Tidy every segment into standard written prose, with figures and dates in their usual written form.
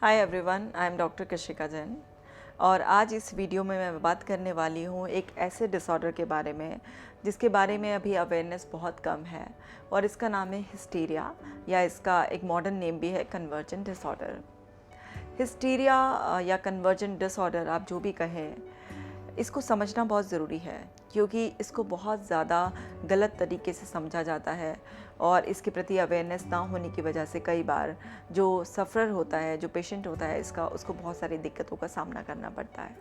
Hi everyone, I am doctor Kashika Jain और आज इस वीडियो में मैं बात करने वाली हूँ एक ऐसे डिसऑर्डर के बारे में जिसके बारे में अभी अवेयरनेस बहुत कम है और इसका नाम है हिस्टीरिया या इसका एक मॉडर्न नेम भी है कन्वर्जेंट डिसऑर्डर। हिस्टीरिया या कन्वर्जेंट डिसऑर्डर आप जो भी कहें, इसको समझना बहुत ज़रूरी है क्योंकि इसको बहुत ज़्यादा गलत तरीके से समझा जाता है और इसके प्रति अवेयरनेस ना होने की वजह से कई बार जो सफ़रर होता है, जो पेशेंट होता है इसका, उसको बहुत सारी दिक्कतों का सामना करना पड़ता है।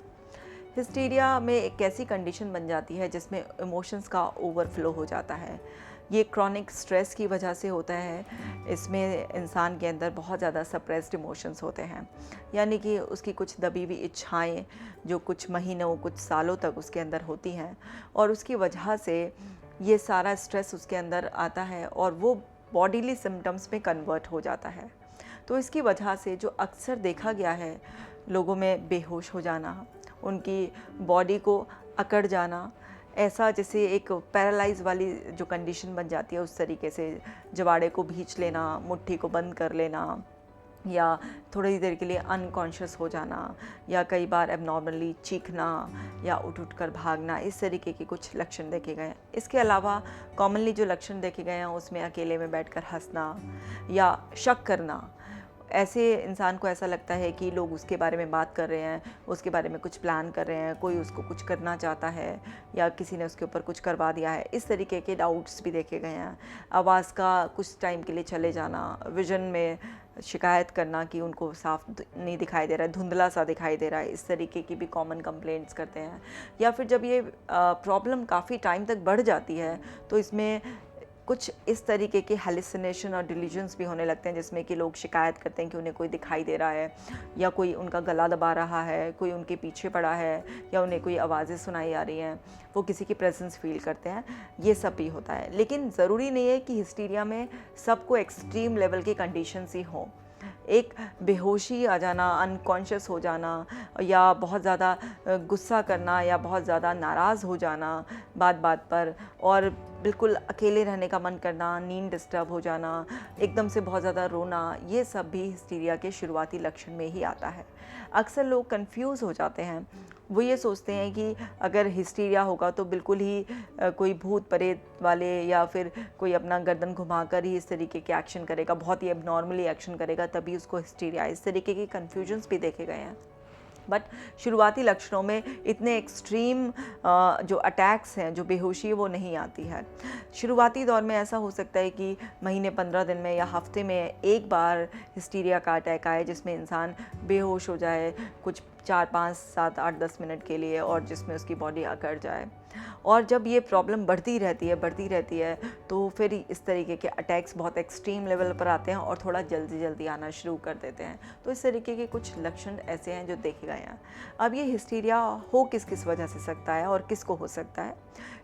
हिस्टीरिया में एक ऐसी कंडीशन बन जाती है जिसमें इमोशंस का ओवरफ्लो हो जाता है। ये क्रॉनिक स्ट्रेस की वजह से होता है। इसमें इंसान के अंदर बहुत ज़्यादा सप्रेस्ड इमोशंस होते हैं, यानी कि उसकी कुछ दबी हुई इच्छाएं जो कुछ महीनों कुछ सालों तक उसके अंदर होती हैं और उसकी वजह से ये सारा स्ट्रेस उसके अंदर आता है और वो बॉडीली सिम्टम्स में कन्वर्ट हो जाता है। तो इसकी वजह से जो अक्सर देखा गया है, लोगों में बेहोश हो जाना, उनकी बॉडी को अकड़ जाना, ऐसा जैसे एक पैरालाइज वाली जो कंडीशन बन जाती है उस तरीके से जवाड़े को भींच लेना, मुट्ठी को बंद कर लेना या थोड़ी देर के लिए अनकॉन्शियस हो जाना या कई बार एबनॉर्मली चीखना या उठ कर भागना, इस तरीके के कुछ लक्षण देखे गए हैं। इसके अलावा कॉमनली जो लक्षण देखे गए हैं उसमें अकेले में बैठकर हंसना या शक करना। ऐसे इंसान को ऐसा लगता है कि लोग उसके बारे में बात कर रहे हैं, उसके बारे में कुछ प्लान कर रहे हैं, कोई उसको कुछ करना चाहता है या किसी ने उसके ऊपर कुछ करवा दिया है, इस तरीके के डाउट्स भी देखे गए हैं। आवाज़ का कुछ टाइम के लिए चले जाना, विजन में शिकायत करना कि उनको साफ नहीं दिखाई दे रहा है, धुंधला सा दिखाई दे रहा है, इस तरीके की भी कॉमन कंप्लेंट्स करते हैं। या फिर जब ये प्रॉब्लम काफ़ी टाइम तक बढ़ जाती है तो इसमें कुछ इस तरीके के हेलुसिनेशन और डिल्यूजन्स भी होने लगते हैं जिसमें कि लोग शिकायत करते हैं कि उन्हें कोई दिखाई दे रहा है या कोई उनका गला दबा रहा है, कोई उनके पीछे पड़ा है या उन्हें कोई आवाज़ें सुनाई आ रही हैं, वो किसी की प्रेजेंस फील करते हैं। ये सब भी होता है, लेकिन ज़रूरी नहीं है कि हिस्टीरिया में सबको एक्सट्रीम लेवल की कंडीशंस ही हों। एक बेहोशी आ जाना, अनकॉन्शियस हो जाना या बहुत ज़्यादा गुस्सा करना या बहुत ज़्यादा नाराज़ हो जाना बात बात पर और बिल्कुल अकेले रहने का मन करना, नींद डिस्टर्ब हो जाना, एकदम से बहुत ज़्यादा रोना, ये सब भी हिस्टीरिया के शुरुआती लक्षण में ही आता है। अक्सर लोग कंफ्यूज हो जाते हैं, वो ये सोचते हैं कि अगर हिस्टीरिया होगा तो बिल्कुल ही कोई भूत प्रेत वाले या फिर कोई अपना गर्दन घुमाकर ही इस तरीके के एक्शन करेगा, बहुत ही एबनॉर्मली एक्शन करेगा तभी उसको हिस्टीरिया, इस तरीके के कन्फ्यूजन्स भी देखे गए हैं। बट शुरुआती लक्षणों में इतने एक्सट्रीम जो अटैक्स हैं, जो बेहोशी वो नहीं आती है। शुरुआती दौर में ऐसा हो सकता है कि महीने 15 दिन में या हफ्ते में एक बार हिस्टीरिया का अटैक आए जिसमें इंसान बेहोश हो जाए कुछ 4, 5, 7, 8, 10 मिनट के लिए और जिसमें उसकी बॉडी अकड़ जाए। और जब ये प्रॉब्लम बढ़ती रहती है तो फिर इस तरीके के अटैक्स बहुत एक्सट्रीम लेवल पर आते हैं और थोड़ा जल्दी जल्दी आना शुरू कर देते हैं। तो इस तरीके के कुछ लक्षण ऐसे हैं जो देखे गए हैं। अब ये हिस्टीरिया हो किस किस वजह से सकता है और किसको हो सकता है?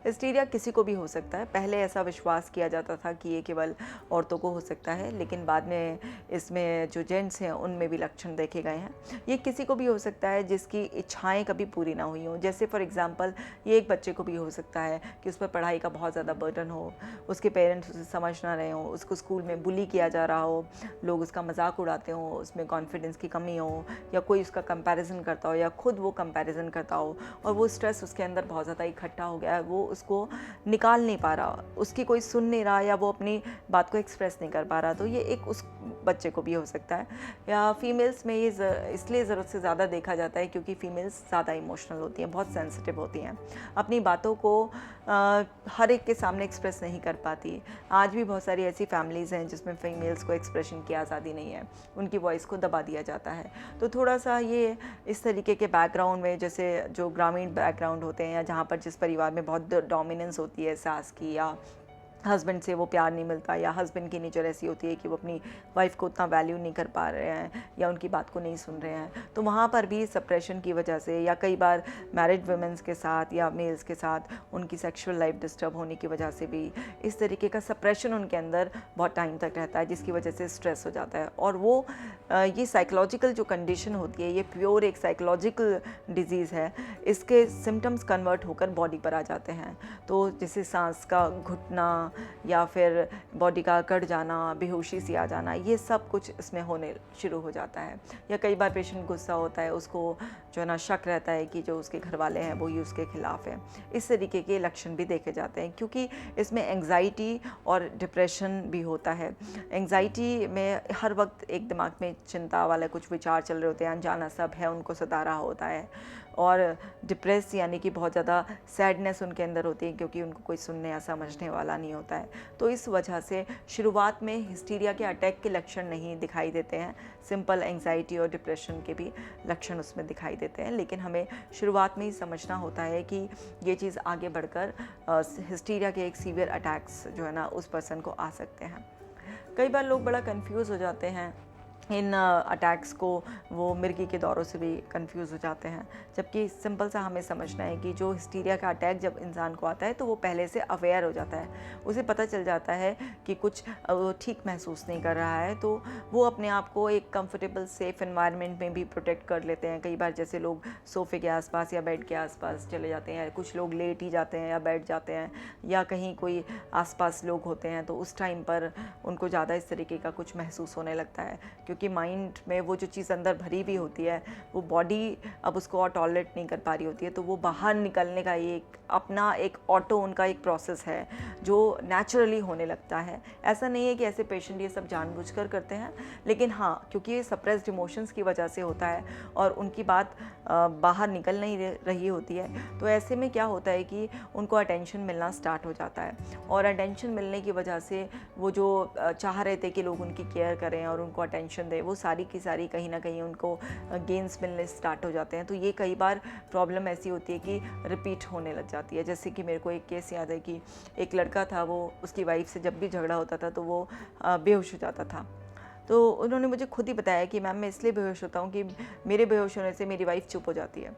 हिस्टीरिया किसी को भी हो सकता है। पहले ऐसा विश्वास किया जाता था कि ये केवल औरतों को हो सकता है, लेकिन बाद में इसमें जो जेंट्स हैं उनमें भी लक्षण देखे गए हैं। ये किसी को भी हो सकता है जिसकी इच्छाएं कभी पूरी ना हुई हों। जैसे फॉर एग्जांपल ये एक बच्चे को भी हो सकता है कि उस पर पढ़ाई का बहुत ज़्यादा बर्डन हो, उसके पेरेंट्स उसे समझ ना रहे हों, उसको स्कूल में बुली किया जा रहा हो, लोग उसका मजाक उड़ाते हों, उसमें कॉन्फिडेंस की कमी हो या कोई उसका कंपैरिजन करता हो या खुद वो कंपैरिजन करता हो और वो स्ट्रेस उसके अंदर बहुत ज़्यादा इकट्ठा हो गया है, वो उसको निकाल नहीं पा रहा, उसकी कोई सुन नहीं रहा या वो अपनी बात को एक्सप्रेस नहीं कर पा रहा, तो ये एक उस बच्चे को भी हो सकता है। या फीमेल्स में ये इसलिए ज़रूरत से ज़्यादा देखा जाता है क्योंकि फ़ीमेल्स ज़्यादा इमोशनल होती हैं, बहुत सेंसिटिव होती हैं, अपनी बातों को हर एक के सामने एक्सप्रेस नहीं कर पाती। आज भी बहुत सारी ऐसी फैमिलीज़ हैं जिसमें फ़ीमेल्स को एक्सप्रेशन की आज़ादी नहीं है, उनकी वॉइस को दबा दिया जाता है। तो थोड़ा सा ये इस तरीके के बैकग्राउंड में, जैसे जो ग्रामीण बैकग्राउंड होते हैं या जहाँ पर जिस परिवार में बहुत डोमिनेंस होती है सास की या हस्बैंड से वो प्यार नहीं मिलता या हस्बैंड की नेचर ऐसी होती है कि वो अपनी वाइफ को उतना वैल्यू नहीं कर पा रहे हैं या उनकी बात को नहीं सुन रहे हैं, तो वहाँ पर भी सप्रेशन की वजह से या कई बार मैरिड वुमेंस के साथ या मेल्स के साथ उनकी सेक्सुअल लाइफ डिस्टर्ब होने की वजह से भी इस तरीके का सप्रेशन उनके अंदर बहुत टाइम तक रहता है, जिसकी वजह से स्ट्रेस हो जाता है और वो ये साइकोलॉजिकल जो कंडीशन होती है, ये प्योर एक साइकोलॉजिकल डिजीज़ है। इसके सिम्टम्स कन्वर्ट होकर बॉडी पर आ जाते हैं। तो जैसे सांस का घुटना या फिर बॉडी का अकड़ जाना, बेहोशी सी आ जाना, ये सब कुछ इसमें होने शुरू हो जाता है। या कई बार पेशेंट गुस्सा होता है, उसको जो है ना शक रहता है कि जो उसके घर वाले हैं वो ही उसके खिलाफ हैं। इस तरीके के लक्षण भी देखे जाते हैं, क्योंकि इसमें एंग्जाइटी और डिप्रेशन भी होता है। एंग्जाइटी में हर वक्त एक दिमाग में चिंता वाले कुछ विचार चल रहे होते हैं, अनजाना सब है उनको सता रहा होता है। और डिप्रेस यानी कि बहुत ज़्यादा सैडनेस उनके अंदर होती है, क्योंकि उनको कोई सुनने या समझने वाला नहीं होता है। तो इस वजह से शुरुआत में हिस्टीरिया के अटैक के लक्षण नहीं दिखाई देते हैं, सिंपल एंग्जाइटी और डिप्रेशन के भी लक्षण उसमें दिखाई देते हैं। लेकिन हमें शुरुआत में ही समझना होता है कि ये चीज़ आगे बढ़कर हिस्टीरिया के एक सीवियर अटैक्स जो है ना उस पर्सन को आ सकते हैं। कई बार लोग बड़ा कंफ्यूज हो जाते हैं इन अटैक्स को, वो मिर्गी के दौरों से भी कंफ्यूज हो जाते हैं। जबकि सिंपल सा हमें समझना है कि जो हिस्टीरिया का अटैक जब इंसान को आता है तो वो पहले से अवेयर हो जाता है, उसे पता चल जाता है कि कुछ ठीक महसूस नहीं कर रहा है, तो वो अपने आप को एक कंफर्टेबल सेफ एनवायरनमेंट में भी प्रोटेक्ट कर लेते हैं। कई बार जैसे लोग सोफ़े के आसपास या बेड के आसपास चले जाते हैं, कुछ लोग लेट ही जाते हैं या बैठ जाते हैं, या कहीं कोई आसपास लोग होते हैं तो उस टाइम पर उनको ज़्यादा इस तरीके का कुछ महसूस होने लगता है, क्योंकि माइंड में वो जो चीज़ अंदर भरी हुई होती है वो बॉडी अब उसको और टॉलरेट नहीं कर पा रही होती है। तो वो बाहर निकलने का एक अपना एक ऑटो उनका एक प्रोसेस है जो नेचुरली होने लगता है। ऐसा नहीं है कि ऐसे पेशेंट ये सब जानबूझकर करते हैं, लेकिन हाँ, क्योंकि ये सप्रेस्ड इमोशंस की वजह से होता है और उनकी बात बाहर निकल नहीं रही होती है, तो ऐसे में क्या होता है कि उनको अटेंशन मिलना स्टार्ट हो जाता है। और अटेंशन मिलने की वजह से वो जो चाह रहे थे कि लोग उनकी केयर करें और उनको अटेंशन दें, वो सारी की सारी कहीं ना कहीं उनको गेंस मिलने स्टार्ट हो जाते हैं। तो ये कई बार प्रॉब्लम ऐसी होती है कि रिपीट होने लग जाती है। जैसे कि मेरे को एक केस याद है कि एक लड़का था, वो उसकी वाइफ से जब भी झगड़ा होता था तो वो बेहोश हो जाता था। तो उन्होंने मुझे खुद ही बताया कि मैम मैं इसलिए बेहोश होता हूँ कि मेरे बेहोश होने से मेरी वाइफ चुप हो जाती है,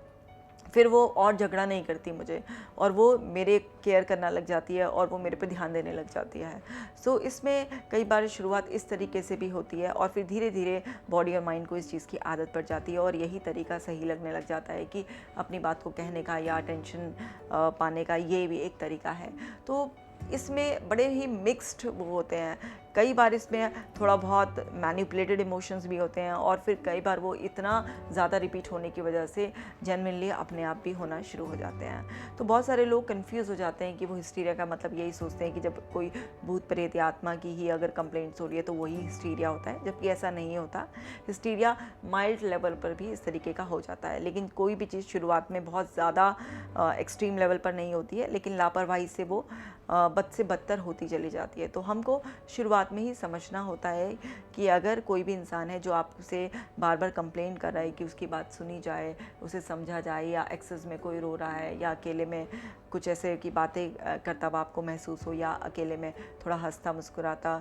फिर वो और झगड़ा नहीं करती मुझे, और वो मेरे केयर करना लग जाती है और वो मेरे पे ध्यान देने लग जाती है। सो इसमें कई बार शुरुआत इस तरीके से भी होती है और फिर धीरे धीरे बॉडी और माइंड को इस चीज़ की आदत पड़ जाती है और यही तरीका सही लगने लग जाता है कि अपनी बात को कहने का या अटेंशन पाने का, ये भी एक तरीका है। तो इसमें बड़े ही मिक्स्ड वो होते हैं। कई बार इसमें थोड़ा बहुत मैनिपुलेटेड इमोशंस भी होते हैं और फिर कई बार वो इतना ज़्यादा रिपीट होने की वजह से जेन्युइनली अपने आप भी होना शुरू हो जाते हैं। तो बहुत सारे लोग कंफ्यूज हो जाते हैं कि वो हिस्टीरिया का मतलब यही सोचते हैं कि जब कोई भूत प्रेत या आत्मा की ही अगर कंप्लेंट्स हो रही है तो वही हिस्टीरिया होता है, जबकि ऐसा नहीं होता। हिस्टीरिया माइल्ड लेवल पर भी इस तरीके का हो जाता है, लेकिन कोई भी चीज़ शुरुआत में बहुत ज़्यादा एक्सट्रीम लेवल पर नहीं होती है, लेकिन लापरवाही से वो बद से बदतर होती चली जाती है। तो हमको शुरुआत में ही समझना होता है कि अगर कोई भी इंसान है जो आपसे बार बार कंप्लेन कर रहा है कि उसकी बात सुनी जाए, उसे समझा जाए, या एक्सेस में कोई रो रहा है, या अकेले में कुछ ऐसे की बातें करता हुआ आपको महसूस हो, या अकेले में थोड़ा हंसता मुस्कुराता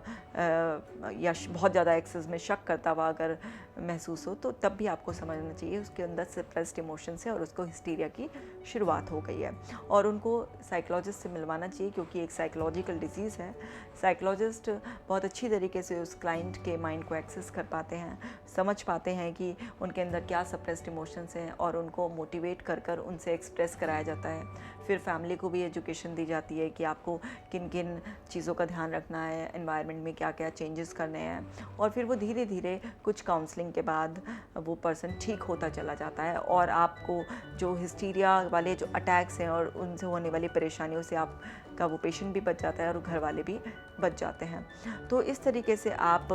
या बहुत ज़्यादा एक्सेस में शक करता हुआ अगर महसूस हो, तो तब भी आपको समझना चाहिए उसके अंदर सप्रेस्ड इमोशंस है और उसको हिस्टीरिया की शुरुआत हो गई है और उनको साइकोलॉजिस्ट से मिलवाना चाहिए, क्योंकि एक साइकोलॉजिकल डिजीज़ है। साइकोलॉजिस्ट बहुत अच्छी तरीके से उस क्लाइंट के माइंड को एक्सेस कर पाते हैं, समझ पाते हैं कि उनके अंदर क्या सप्रेस्ड इमोशंस हैं और उनको मोटिवेट कर कर उनसे एक्सप्रेस कराया जाता है। फिर फैमिली को भी एजुकेशन दी जाती है कि आपको किन किन चीज़ों का ध्यान रखना है, एनवायरनमेंट में क्या क्या चेंजेस करने हैं, और फिर वो धीरे धीरे कुछ काउंसलिंग के बाद वो पर्सन ठीक होता चला जाता है और आपको जो हिस्टीरिया वाले जो अटैक्स हैं और उनसे होने वाली परेशानियों से आपका वो पेशेंट भी बच जाता है और घर वाले भी बच जाते हैं। तो इस तरीके से आप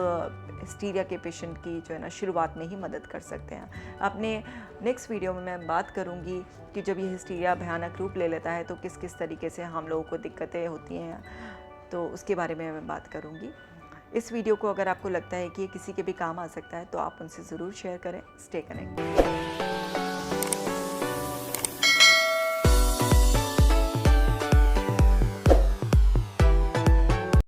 हिस्टीरिया के पेशेंट की जो है ना शुरुआत में ही मदद कर सकते हैं। अपने नेक्स्ट वीडियो में मैं बात करूंगी कि जब ये हिस्टीरिया भयानक रूप ले लेता है तो किस किस तरीके से हम लोगों को दिक्कतें होती हैं, तो उसके बारे में मैं बात करूंगी। इस वीडियो को अगर आपको लगता है कि ये किसी के भी काम आ सकता है तो आप उनसे ज़रूर शेयर करें। Stay connected.